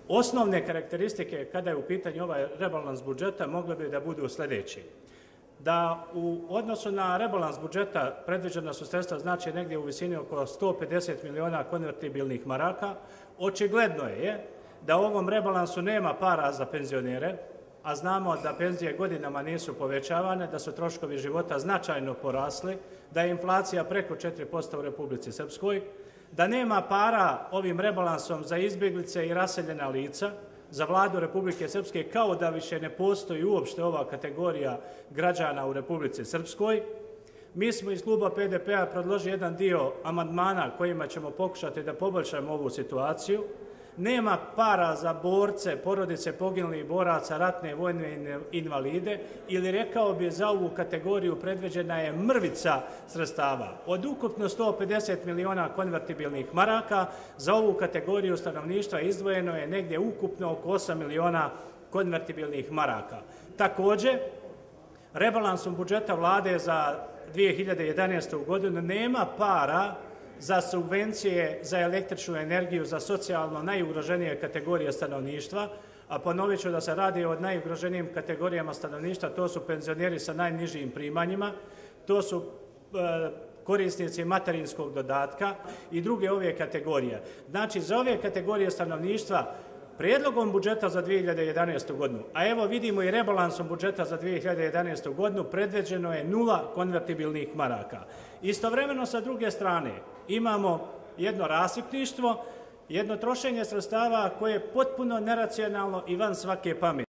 Osnovne karakteristike kada je u pitanju ovaj rebalans budžeta mogle bi da budu sljedeći. Da u odnosu na rebalans budžeta predviđena su sredstva znači negdje u visini oko 150 miliona konvertibilnih maraka. Očigledno je da u ovom rebalansu nema para za penzionere, a znamo da penzije godinama nisu povećavane, da su troškovi života značajno porasli, da je inflacija preko 4% u Republici Srpskoj, da nema para ovim rebalansom za izbjeglice i raseljena lica, za vladu Republike Srpske, kao da više ne postoji uopšte ova kategorija građana u Republici Srpskoj. Mi smo iz kluba PDP-a predložili jedan dio amandmana kojima ćemo pokušati da poboljšamo ovu situaciju. Nema para za borce, porodice poginulih boraca, ratne vojne invalide, ili rekao bi za ovu kategoriju predviđena je mrvica sredstava. Od ukupno 150 miliona konvertibilnih maraka za ovu kategoriju stanovništva izdvojeno je negdje ukupno oko 8 miliona konvertibilnih maraka. Također, rebalansom budžeta vlade za 2011. godinu nema para za subvencije za električnu energiju za socijalno najugroženije kategorije stanovništva, a ponovit ću da se radi o najugroženijim kategorijama stanovništva, to su penzioneri sa najnižim primanjima, to su korisnici materinskog dodatka i druge ove kategorije. Znači, za ove kategorije stanovništva prijedlogom budžeta za 2011. godinu, a evo vidimo i rebalansom budžeta za 2011. godinu, predviđeno je 0 konvertibilnih maraka. Istovremeno, sa druge strane, imamo jedno rasipništvo, jedno trošenje sredstava koje je potpuno neracionalno i van svake pameti.